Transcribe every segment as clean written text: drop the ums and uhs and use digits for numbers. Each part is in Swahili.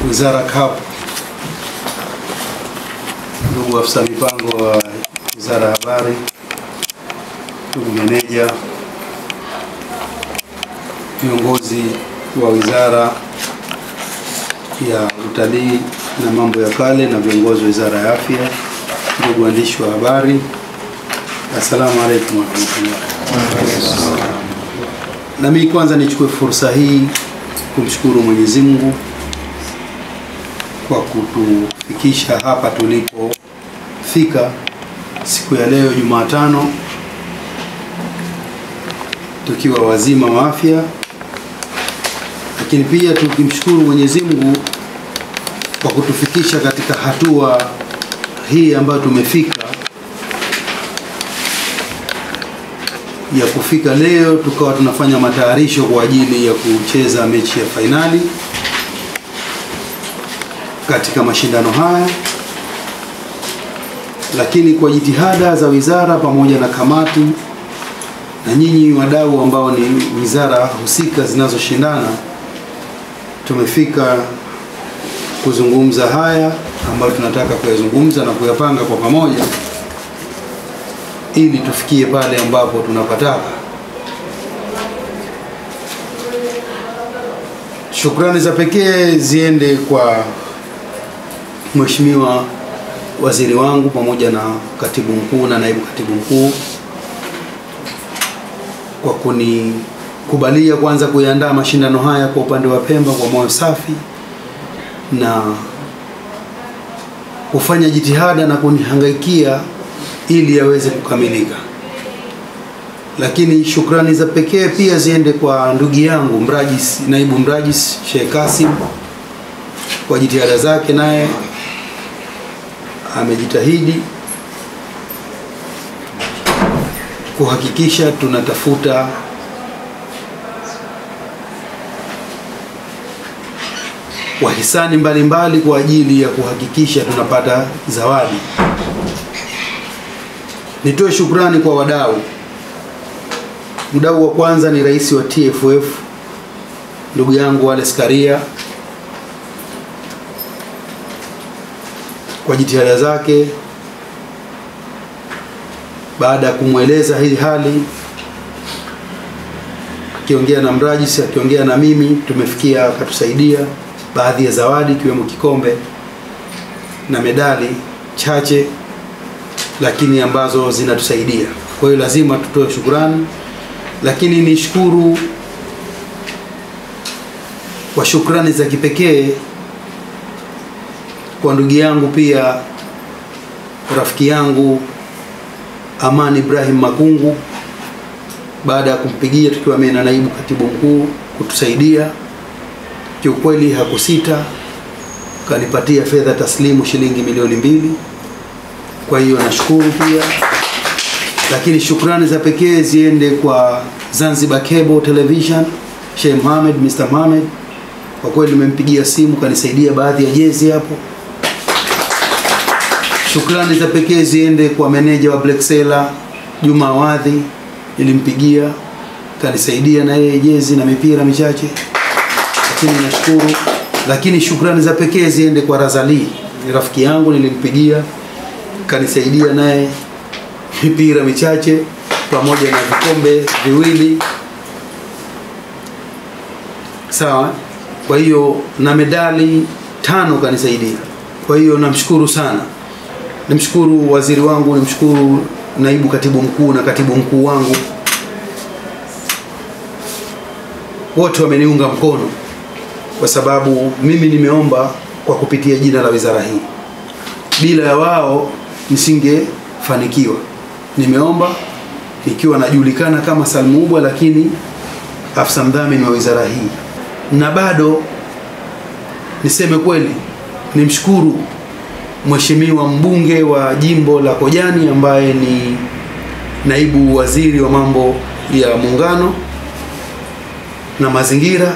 Wizara Cup, ndugu afisa mipango wa Wizara ya Habari, ndugu meneja, viongozi wa Wizara ya Utalii na Mambo ya Kale na viongozi wa Wizara ya Afya, ndugu waandishi wa habari, assalamu alaykum wa rahmatullahi. Na mimi kwanza nichukue fursa hii kumshukuru Mwenyezi Mungu kwa kutufikisha hapa tulipofika siku ya leo Jumatano, tukiwa wazima wa afya, lakini pia tukimshukuru Mwenyezi Mungu kwa kutufikisha katika hatua hii ambayo tumefika ya kufika leo tukawa tunafanya matayarisho kwa ajili ya kucheza mechi ya fainali katika mashindano haya. Lakini kwa jitihada za wizara pamoja na kamati na nyinyi wadau ambao ni wizara husika zinazoshindana, tumefika kuzungumza haya ambayo tunataka kuyazungumza na kuyapanga kwa pamoja ili tufikie pale ambapo tunapataka. Shukrani za pekee ziende kwa Mheshimiwa waziri wangu pamoja na katibu mkuu na naibu katibu mkuu kwa kunikubalia kwanza kuandaa mashindano haya kwa upande wa Pemba kwa moyo safi na kufanya jitihada na kunihangaikia ili yaweze kukamilika. Lakini shukrani za pekee pia ziende kwa ndugu yangu mrajis, naibu mrajis Sheikh Kasim kwa jitihada zake, naye amejitahidi kuhakikisha tunatafuta wahisani mbalimbali kwa ajili ya kuhakikisha tunapata zawadi. Nitoe shukrani kwa wadau. Mdau wa kwanza ni rais wa TFF ndugu yangu Wallace Karia kwa jitihada zake, baada ya kumweleza hii hali, akiongea na mrajisi, akiongea na mimi, tumefikia akatusaidia baadhi ya zawadi ikiwemo kikombe na medali chache lakini ambazo zinatusaidia. Kwa hiyo lazima tutoe shukrani. Lakini nishukuru kwa shukrani za kipekee kwa ndugu yangu pia rafiki yangu Amani Ibrahim Makungu, baada ya kumpigia tukiwa mimi na naibu katibu mkuu kutusaidia. Kiukweli hakusita, kanipatia fedha taslimu shilingi milioni 2. Kwa hiyo nashukuru pia. Lakini shukrani za pekee ziende kwa Zanzibar Cable Television, Sheikh Mohamed, Mr. Mohamed. Kwa kweli nimempigia simu kanisaidia baadhi ya jezi hapo. Shukrani za pekee ziende kwa meneja wa Black Sailor Juma Wadhi, nilimpigia kanisaidia na yeye jezi na mipira michache. Lakini nashukuru. Lakini shukrani za pekee ziende kwa Razali, ni rafiki yangu, nilimpigia kanisaidia naye mipira michache pamoja na vikombe 2. Sawa? Kwa hiyo na medali 5 kanisaidia. Kwa hiyo namshukuru sana. Nimshukuru waziri wangu, nimshukuru naibu katibu mkuu na katibu mkuu wangu. Wote wameniunga mkono kwa sababu mimi nimeomba kwa kupitia jina la wizara hii. Bila ya wao nisingefanikiwa. Nimeomba ikiwa najulikana kama Salmubwa, lakini afisa mdhamini wa wizara hii. Na bado niseme kweli nimshukuru Mheshimiwa mbunge wa jimbo la Kojani ambaye ni naibu waziri wa mambo ya muungano na mazingira,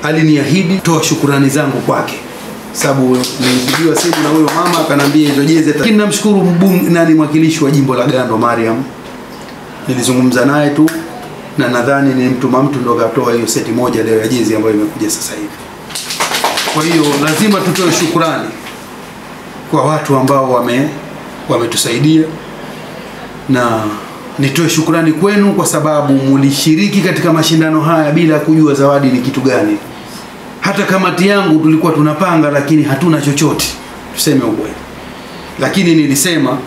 aliniahidi toa shukrani zangu kwake. Sababu nilipigiwa simu na huyo mama akanambia hizo jezi. Lakini namshukuru mwakilishi wa jimbo la Gando Mariam, nilizungumza naye tu na nadhani ni mtu ndo katoa hiyo seti moja leo ya jezi ambayo imekuja sasa hivi. Kwa hiyo lazima tutoe shukrani kwa watu ambao wametusaidia, na nitoe shukrani kwenu kwa sababu mulishiriki katika mashindano haya bila kujua zawadi ni kitu gani. Hata kamati yangu tulikuwa tunapanga, lakini hatuna chochote, tuseme ukweli. Lakini nilisema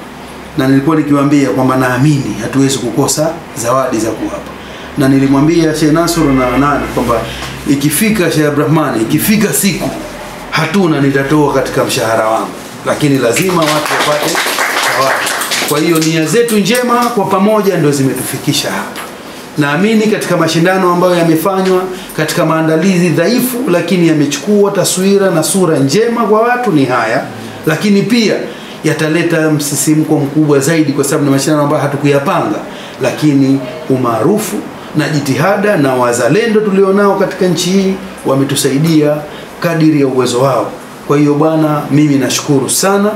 na nilikuwa nikiwaambia kwamba naamini hatuwezi kukosa zawadi za kuwapa, na nilimwambia Sheikh Nasr na nani kwamba ikifika Sheikh Abdurrahman, ikifika siku hatuna, nitatoa katika mshahara wangu, lakini lazima watu wapate zawadi. Kwa hiyo nia zetu njema kwa pamoja ndio zimetufikisha hapa. Naamini katika mashindano ambayo yamefanywa katika maandalizi dhaifu, lakini yamechukua taswira na sura njema kwa watu ni haya, lakini pia yataleta msisimko mkubwa zaidi kwa sababu ni mashindano ambayo hatukuyapanga, lakini umaarufu na jitihada na wazalendo tulionao katika nchi hii wametusaidia kadiri ya uwezo wao. Kwa hiyo bwana, mimi nashukuru sana,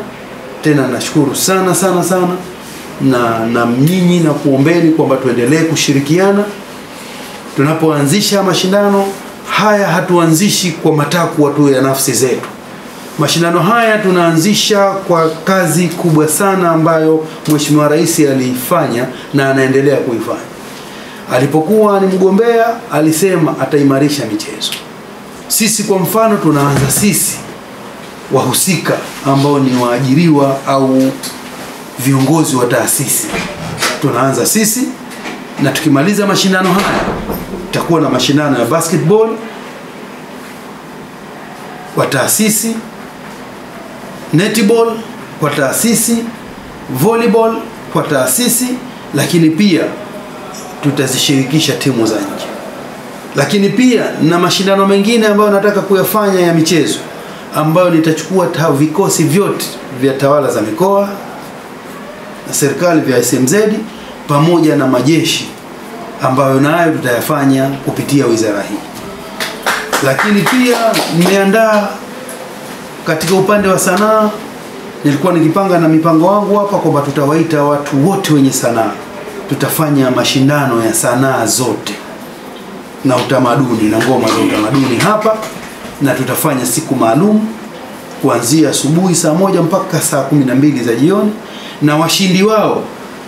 tena nashukuru sana sana sana, na mnyinyi na kuombeni kwamba tuendelee kushirikiana. Tunapoanzisha mashindano haya hatuanzishi kwa matakwa tu ya nafsi zetu. Mashindano haya tunaanzisha kwa kazi kubwa sana ambayo Mheshimiwa Rais aliifanya na anaendelea kuifanya. Alipokuwa ni mgombea alisema ataimarisha michezo. Sisi kwa mfano tunaanza sisi wahusika ambao ni waajiriwa au viongozi wa taasisi. Tunaanza sisi, na tukimaliza mashindano haya tutakuwa na mashindano ya basketball kwa taasisi, netball kwa taasisi, volleyball kwa taasisi, lakini pia tutazishirikisha timu za nje. Lakini pia na mashindano mengine ambayo nataka kuyafanya ya michezo ambayo nitachukua vikosi vyote vya tawala za mikoa na serikali vya SMZ pamoja na majeshi ambayo nayo tutayafanya kupitia wizara hii. Lakini pia nimeandaa katika upande wa sanaa, nilikuwa nikipanga na mipango wangu hapa kwamba tutawaita watu wote wenye sanaa. Tutafanya mashindano ya sanaa zote na utamaduni na ngoma za utamaduni hapa, na tutafanya siku maalum kuanzia asubuhi saa 1 mpaka saa 12 za jioni, na washindi wao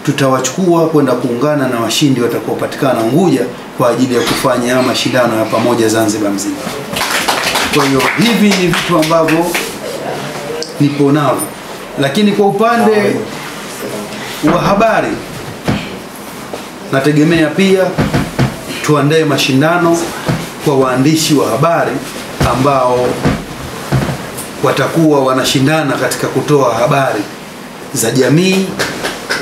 tutawachukua kwenda kuungana na washindi watakaopatikana Unguja kwa ajili ya kufanya mashindano ya pamoja Zanzibar mzima. Kwa hiyo hivi ni vitu ambavyo nipo navyo. Lakini kwa upande wa habari nategemea pia tuandae mashindano kwa waandishi wa habari ambao watakuwa wanashindana katika kutoa habari za jamii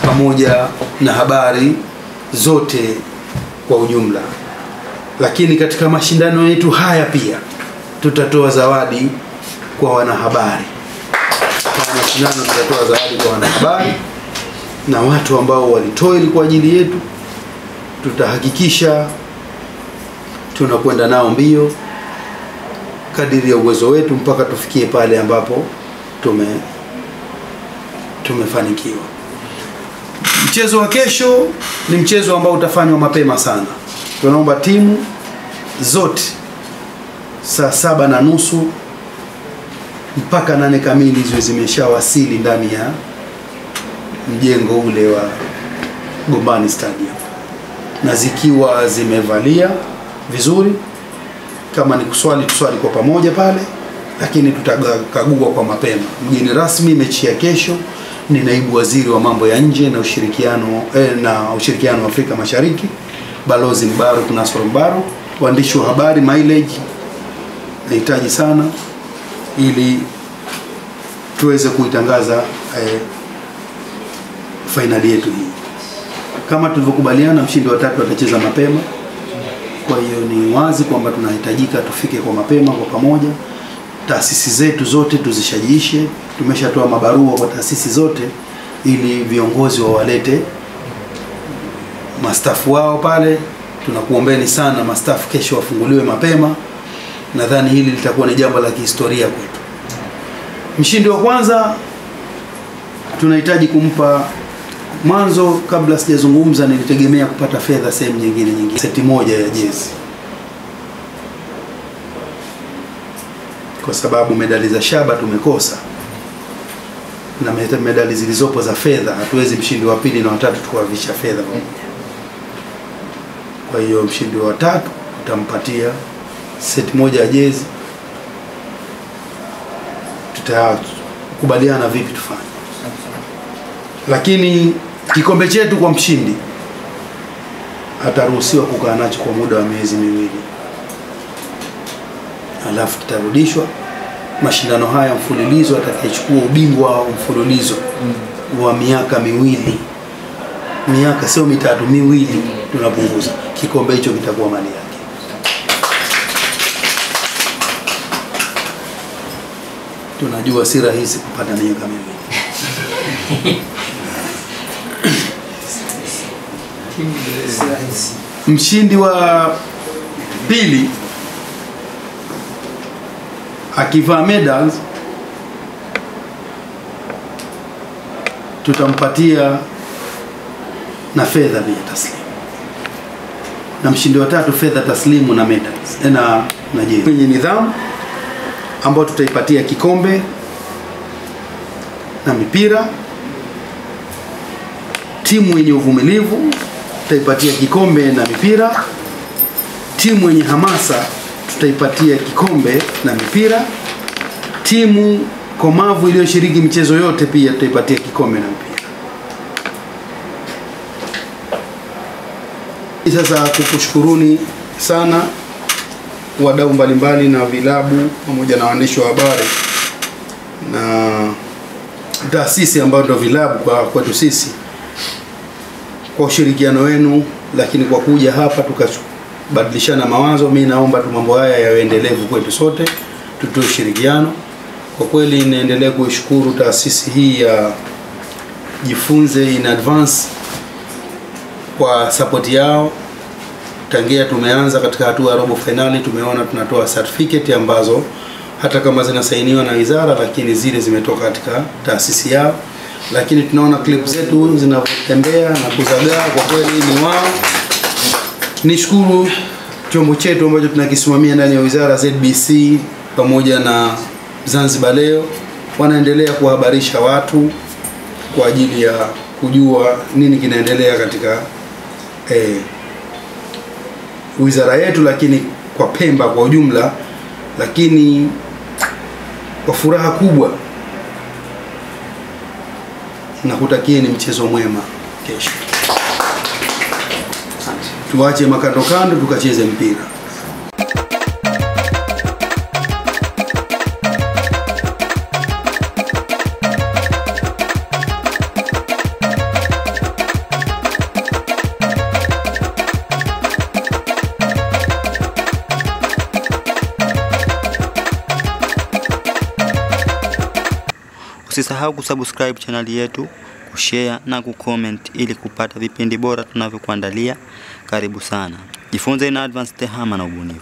pamoja na habari zote kwa ujumla. Lakini katika mashindano yetu haya pia tutatoa zawadi kwa wanahabari. Kwa mashindano tutatoa zawadi kwa wanahabari na watu ambao walitoil kwa ajili yetu. Tutahakikisha tunakwenda nao mbio kadiri ya uwezo wetu mpaka tufikie pale ambapo tumefanikiwa. Mchezo wa kesho ni mchezo ambao utafanywa mapema sana. Tunaomba timu zote saa 7:30 mpaka 8 kamili ziwe zimeshawasili ndani ya mjengo ule wa Gombani Stadium, na zikiwa zimevalia vizuri. Kama ni kuswali tuswali kwa pamoja pale, lakini tutakagua kwa mapema. Mgeni rasmi mechi ya kesho ni naibu waziri wa mambo ya nje na ushirikiano wa Afrika Mashariki, Balozi Mbaruk Nasr Mbaruk. Waandishi wa habari, mileage nahitaji sana ili tuweze kuitangaza finali yetu hii. Kama tulivyokubaliana, mshindi wa 3 atacheza mapema. Kwa hiyo ni wazi kwamba tunahitajika tufike kwa mapema kwa pamoja. Taasisi zetu zote tuzishajiishe. Tumeshatoa mabarua kwa taasisi zote ili viongozi wawalete mastafu wao pale. Tunakuombeni sana mastafu kesho wafunguliwe mapema. Nadhani hili litakuwa ni jambo la kihistoria kwetu. Mshindi wa kwanza tunahitaji kumpa, mwanzo kabla sijazungumza nilitegemea kupata fedha sehemu nyingine, seti moja ya jezi. kwa sababu medali za shaba tumekosa na medali zilizopo za fedha hatuwezi mshindi wa pili na watatu tukawavisha fedha. Kwa hiyo mshindi wa tatu tutampatia seti moja ya jezi. Tutakubaliana vipi tufanye. Lakini kikombe chetu kwa mshindi ataruhusiwa kukaa nacho kwa muda wa miezi miwili. Alafu kitarudishwa. Mashindano haya mfululizo atakayechukua ubingwa wa mfululizo wa miaka miwili. Miaka sio mitatu, miwili tunapunguza. Kikombe hicho kitakuwa mali yake. Tunajua si rahisi kupata miaka miwili. Mshindi wa pili akivaa medals tutampatia na fedha pia taslimu. Na mshindi wa tatu fedha taslimu na medals na jezi. Kwenye nidhamu ambao tutaipatia kikombe na mipira. Timu yenye uvumilivu tutaipatia kikombe na mipira. Timu yenye hamasa tutaipatia kikombe na mipira. Timu komavu iliyoshiriki michezo yote pia tutaipatia kikombe na mpira. Sasa tukushukuruni sana wadau mbalimbali na vilabu pamoja na waandishi wa habari na taasisi ambayo ndio vilabu kwa kwetu sisi kwa ushirikiano wenu, lakini kwa kuja hapa tukabadilishana mawazo. Mimi naomba tu mambo haya yaendelevu kwetu sote, tutoe ushirikiano. Kwa kweli naendelea kuishukuru taasisi hii ya Jifunze in Advance kwa support yao. Tangia tumeanza katika hatua ya robo finali tumeona tunatoa certificate ambazo hata kama zinasainiwa na wizara lakini zile zimetoka katika taasisi yao. Lakini tunaona clip zetu zinatembea na kuzagaa, kwa kweli ni wao. Nishukuru chombo chetu ambacho tunakisimamia ndani ya wizara, ZBC pamoja na Zanzibar Leo, wanaendelea kuhabarisha watu kwa ajili ya kujua nini kinaendelea katika wizara yetu, lakini kwa Pemba kwa ujumla. Lakini kwa furaha kubwa nakutakieni mchezo mwema kesho. Tuache makando kando tukacheze mpira. Usisahau kusubscribe channel yetu, kushare na kucomment ili kupata vipindi bora tunavyokuandalia. Karibu sana. Jifunze in Advance, tehama na ubunifu.